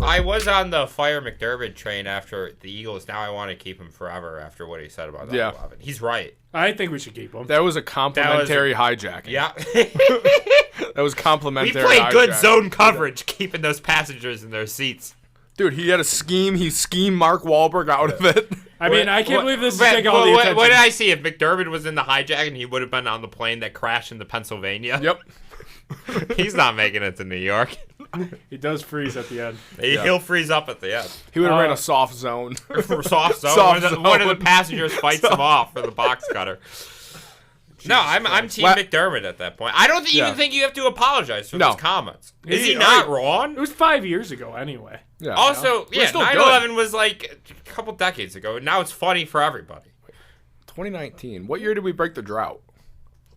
I was on the fire McDermott train after the Eagles. Now I want to keep him forever after what he said about 9/11. He's right. I think we should keep him. That was a complimentary hijacking. Yeah. That was complimentary. We played good zone coverage, keeping those passengers in their seats. Dude, he had a scheme. He schemed Mark Wahlberg out of it. I mean, I can't believe this is taking all the attention. What did I see? If McDermott was in the hijacking, he would have been on the plane that crashed into Pennsylvania. Yep. He's not making it to New York. He does freeze at the end. He'll freeze up at the end. He would have ran a soft zone. Soft zone. One of the passengers fights him off for the box cutter. No, I'm Team McDermott at that point. I don't even think you have to apologize for those comments. Is he not wrong? It was 5 years ago anyway. Yeah, also, 9/11 was like a couple decades ago. Now it's funny for everybody. 2019. What year did we break the drought?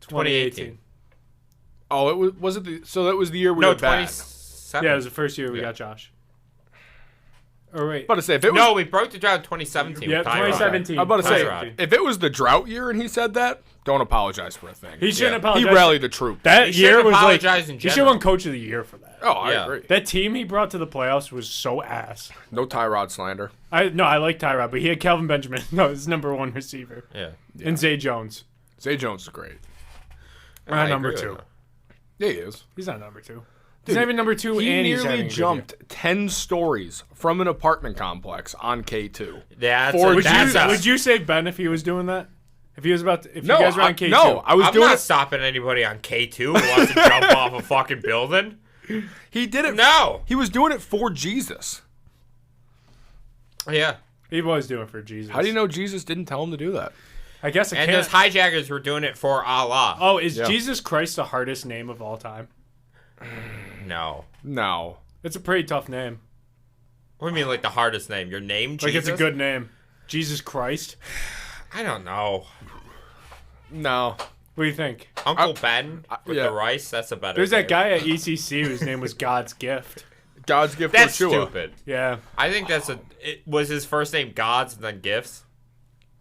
2018. Oh, so that was the year we were bad. Yeah, it was the first year we got Josh. Or wait. About to say, if it was, no, we broke the drought in 2017. Yeah, 2017. I'm about to say, if it was the drought year and he said that, don't apologize for a thing. He shouldn't apologize. He rallied the troops. That year was like he should have won Coach of the Year for that. Oh, I agree. That team he brought to the playoffs was so ass. No Tyrod slander. I like Tyrod, but he had Kelvin Benjamin. No, his number one receiver. Yeah. And Zay Jones. Zay Jones is great. Not number 2. Yeah, he is. He's not number 2. He's not even number 2. He and nearly jumped 10 stories from an apartment complex on K2. Yeah, would you say Ben if he was doing that? If he was about to, if you guys were on K2? No, I'm not stopping anybody on K2 who wants to jump off a fucking building. He did it. No. He was doing it for Jesus. Yeah. He was doing it for Jesus. How do you know Jesus didn't tell him to do that? I guess I can't. And those hijackers were doing it for Allah. Oh, is Jesus Christ the hardest name of all time? No. It's a pretty tough name. What do you mean, like the hardest name? Your name, Jesus? Like it's a good name. Jesus Christ? I don't know. No. What do you think? Uncle Ben with the rice? That's a better There's name. that guy at ECC whose name was God's Gift. God's Gift. That's Yeshua. stupid. Yeah. I think was his first name God's and then Gifts?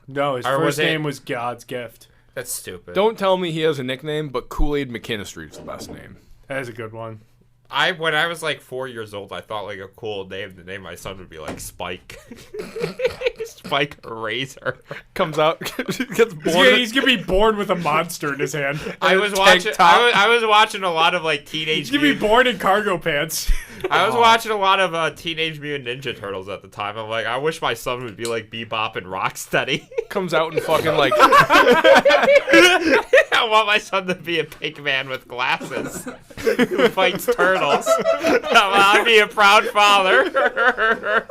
No, his first name was God's Gift. That's stupid. Don't tell me he has a nickname, but Kool-Aid McKinstry is the best name. That is a good one. When I was like 4 years old, I thought like a cool name. The name of my son would be like Spike. Spike Razor. Comes out, gets born. He's gonna be born with a monster in his hand. I was watching a lot of like teenage. He's gonna be born in cargo pants. I was watching a lot of Teenage Mutant Ninja Turtles at the time. I'm like, I wish my son would be like Bebop and Rocksteady. Comes out and fucking like. I want my son to be a pig man with glasses who fights turtles. I'll be a proud father.